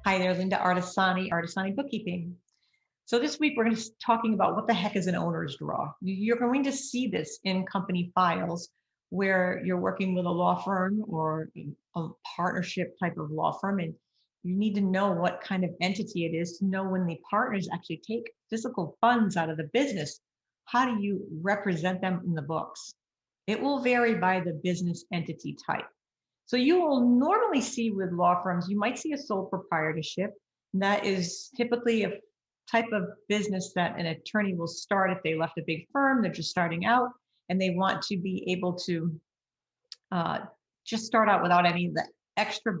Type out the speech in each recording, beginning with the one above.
Hi there, Linda Artesani Bookkeeping. So this week we're going to be talking about what the heck is an owner's draw. You're going to see this in company files where you're working with a law firm or a partnership type of law firm, and you need to know what kind of entity it is to know when the partners actually take physical funds out of the business. How do you represent them in the books? It will vary by the business entity type. So you will normally see with law firms, you might see a sole proprietorship. And that is typically a type of business that an attorney will start if they left a big firm, they're just starting out, and they want to be able to uh, just start out without any of the extra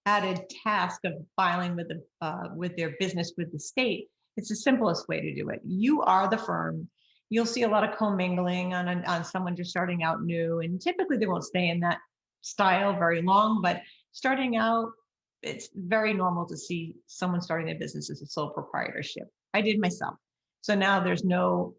added task of filing with their business with the state. It's the simplest way to do it. You are the firm. You'll see a lot of commingling on someone just starting out new, and typically they won't stay in that style very long. But starting out, it's very normal to see someone starting their business as a sole proprietorship. I did myself. So now there's no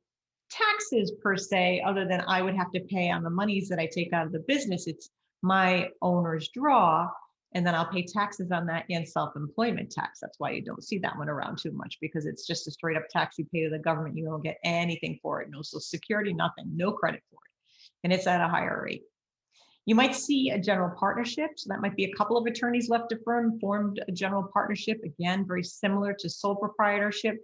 taxes per se, other than I would have to pay on the monies that I take out of the business. It's my owner's draw, and then I'll pay taxes on that and self-employment tax. That's why you don't see that one around too much, because it's just a straight up tax you pay to the government. You don't get anything for it. No Social Security, nothing, no credit for it. And it's at a higher rate. You might see a general partnership. So that might be a couple of attorneys left a firm, formed a general partnership. Again, very similar to sole proprietorship.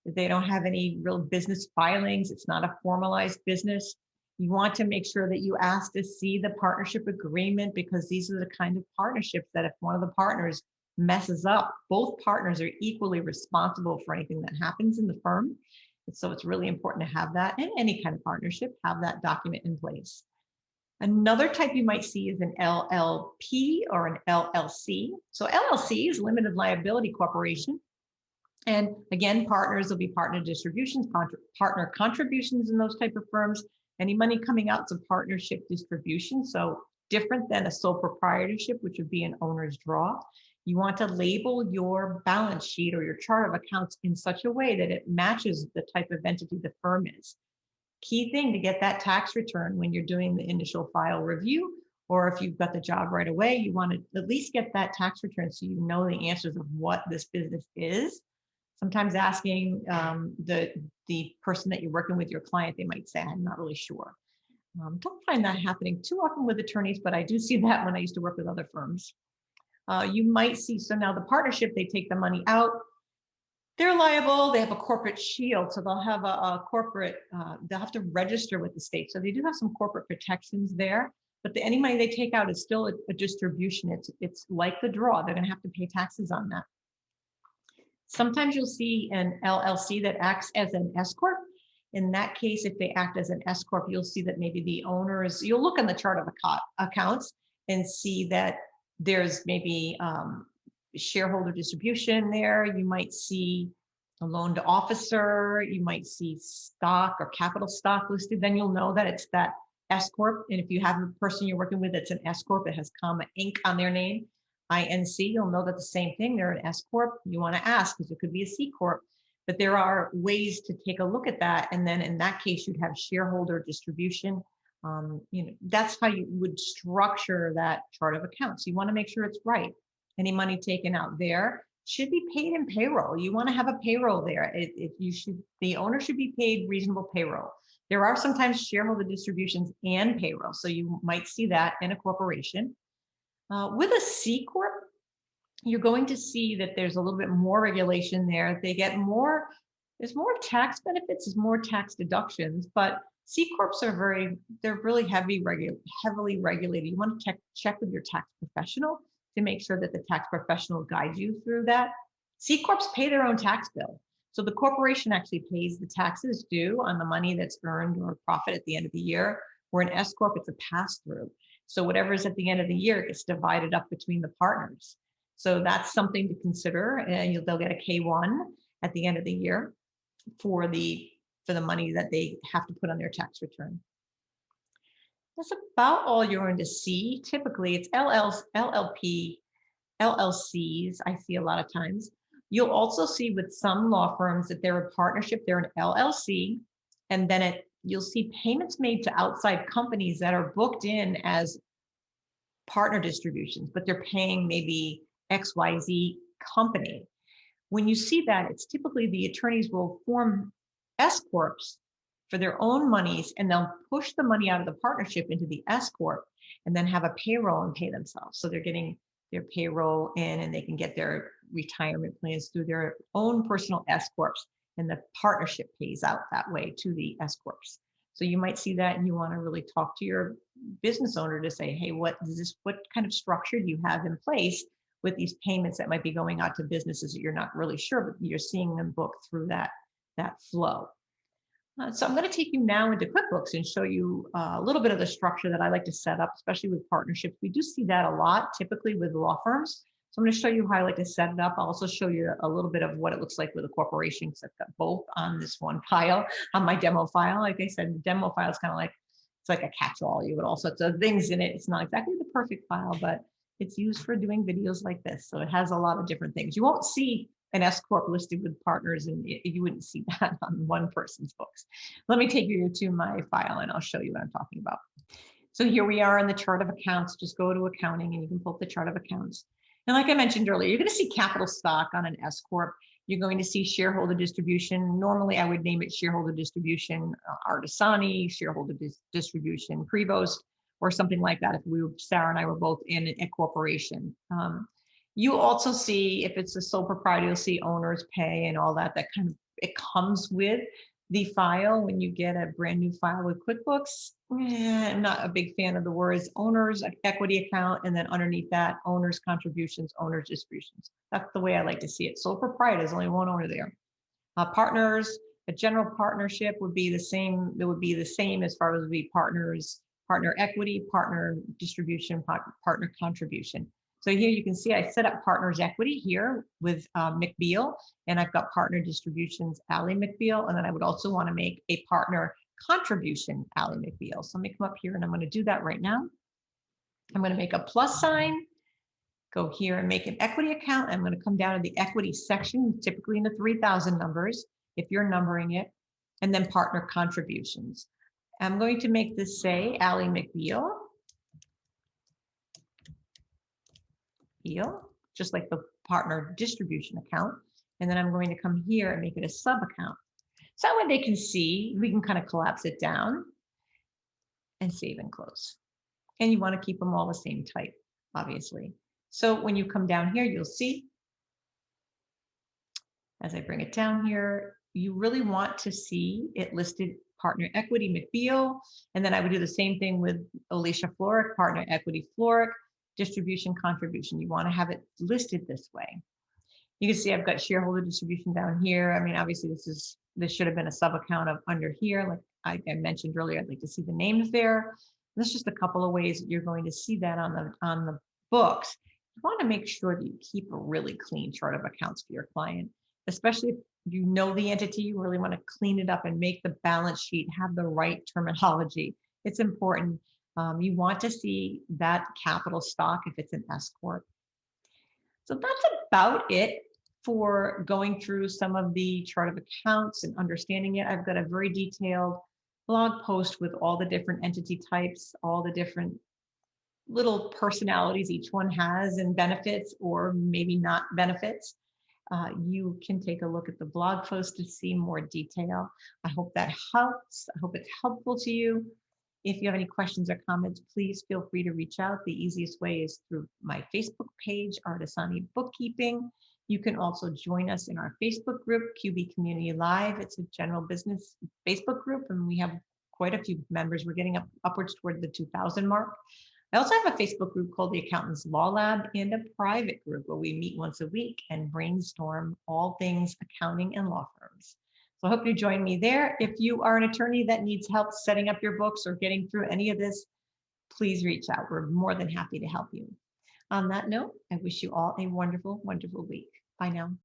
They don't have any real business filings. It's not a formalized business. You want to make sure that you ask to see the partnership agreement, because these are the kind of partnerships that if one of the partners messes up, both partners are equally responsible for anything that happens in the firm. And so it's really important to have that in any kind of partnership, have that document in place. Another type you might see is an LLP or an LLC. So LLC is limited liability corporation. And again, partners will be partner distributions, partner contributions in those type of firms. Any money coming out is a partnership distribution. So different than a sole proprietorship, which would be an owner's draw. You want to label your balance sheet or your chart of accounts in such a way that it matches the type of entity the firm is. Key thing to get that tax return when you're doing the initial file review, or if you've got the job right away, you want to at least get that tax return so you know the answers of what this business is. Sometimes asking the person that you're working with, your client, they might say, I'm not really sure. Don't find that happening too often with attorneys, but I do see that when I used to work with other firms. You might see, so now the partnership, they take the money out. They're liable. They have a corporate shield, so they'll have a corporate. They'll have to register with the state, so they do have some corporate protections there. But any money they take out is still a distribution. It's like the draw. They're going to have to pay taxes on that. Sometimes you'll see an LLC that acts as an S corp. In that case, if they act as an S corp, you'll see that maybe the owners. You'll look in the chart of accounts and see that there's maybe shareholder distribution there. You might see a loan to officer. You might see stock or capital stock listed. Then you'll know that it's that S corp. And if you have a person you're working with that's an S corp, it has comma Inc. on their name, INC, you'll know that the same thing. They're an S corp. You want to ask because it could be a C corp. But there are ways to take a look at that. And then in that case, you'd have shareholder distribution. That's how you would structure that chart of accounts. You want to make sure it's right. Any money taken out there should be paid in payroll. You want to have a payroll there. The owner should be paid reasonable payroll. There are sometimes shareholder distributions and payroll. So you might see that in a corporation. With a C corp, you're going to see that there's a little bit more regulation there. They get more, there's more tax benefits, there's more tax deductions, but C corps are they're really heavily regulated. You want to check with your tax professional to make sure that the tax professional guides you through that. C corps pay their own tax bill. So the corporation actually pays the taxes due on the money that's earned or profit at the end of the year. Where an S corp, it's a pass through. So whatever is at the end of the year gets divided up between the partners. So that's something to consider, and they'll get a K-1 at the end of the year for the money that they have to put on their tax return. That's about all you're going to see. Typically, it's LLP, LLCs, I see a lot of times. You'll also see with some law firms that they're a partnership, they're an LLC, and then you'll see payments made to outside companies that are booked in as partner distributions, but they're paying maybe XYZ company. When you see that, it's typically the attorneys will form S corps for their own monies, and they'll push the money out of the partnership into the S corp, and then have a payroll and pay themselves. So they're getting their payroll in, and they can get their retirement plans through their own personal S corps, and the partnership pays out that way to the S corps. So you might see that, and you want to really talk to your business owner to say, hey, what kind of structure do you have in place with these payments that might be going out to businesses that you're not really sure, but you're seeing them book through that flow. So I'm going to take you now into QuickBooks and show you a little bit of the structure that I like to set up, especially with partnerships. We do see that a lot, typically with law firms. So I'm going to show you how I like to set it up. I'll also show you a little bit of what it looks like with a corporation, because I've got both on this one file, on my demo file. Like I said, the demo file is kind of like, it's like a catch-all. You put all sorts of things in it. It's not exactly the perfect file, but it's used for doing videos like this. So it has a lot of different things. You won't see an S corp listed with partners, and you wouldn't see that on one person's books. Let me take you to my file, and I'll show you what I'm talking about. So here we are in the chart of accounts. Just go to accounting, and you can pull up the chart of accounts. And like I mentioned earlier, you're going to see capital stock on an S corp. You're going to see shareholder distribution. Normally, I would name it shareholder distribution Artisani, shareholder distribution Prevost, or something like that. If Sarah and I were both in a corporation. You also see, if it's a sole proprietor, you'll see owners pay and all that. That kind of, it comes with the file when you get a brand new file with QuickBooks. I'm not a big fan of the words owners equity account, and then underneath that, owners contributions, owners distributions. That's the way I like to see it. Sole proprietor, there's only one owner there. Partners, a general partnership would be the same. It would be the same as far as the partners, partner equity, partner distribution, partner contribution. So here you can see I set up partners equity here with McBeal, and I've got partner distributions, Ally McBeal, and then I would also want to make a partner contribution, Ally McBeal. So let me come up here, and I'm going to do that right now. I'm going to make a plus sign, go here and make an equity account. I'm going to come down to the equity section, typically in the 3,000 numbers, if you're numbering it, and then partner contributions. I'm going to make this say Ally McBeal. Just like the partner distribution account. And then I'm going to come here and make it a sub account. So that way they can see, we can kind of collapse it down and save and close. And you want to keep them all the same type, obviously. So when you come down here, you'll see, as I bring it down here, you really want to see it listed partner equity McBeal. And then I would do the same thing with Alicia Floric, partner equity Floric, distribution contribution. You want to have it listed this way. You can see I've got shareholder distribution down here. I mean, obviously this should have been a sub account of under here. Like I mentioned earlier, I'd like to see the names there. There's just a couple of ways that you're going to see that on the books. You want to make sure that you keep a really clean chart of accounts for your client, especially if you know the entity. You really want to clean it up and make the balance sheet have the right terminology. It's important. You want to see that capital stock if it's an S corp. So that's about it for going through some of the chart of accounts and understanding it. I've got a very detailed blog post with all the different entity types, all the different little personalities each one has, and benefits or maybe not benefits. You can take a look at the blog post to see more detail. I hope that helps. I hope it's helpful to you. If you have any questions or comments, please feel free to reach out. The easiest way is through my Facebook page, Artisani Bookkeeping. You can also join us in our Facebook group, QB Community Live. It's a general business Facebook group, and we have quite a few members. We're getting upwards toward the 2,000 mark. I also have a Facebook group called the Accountants Law Lab, and a private group where we meet once a week and brainstorm all things accounting and law firms. So I hope you join me there. If you are an attorney that needs help setting up your books or getting through any of this, please reach out. We're more than happy to help you. On that note, I wish you all a wonderful, wonderful week. Bye now.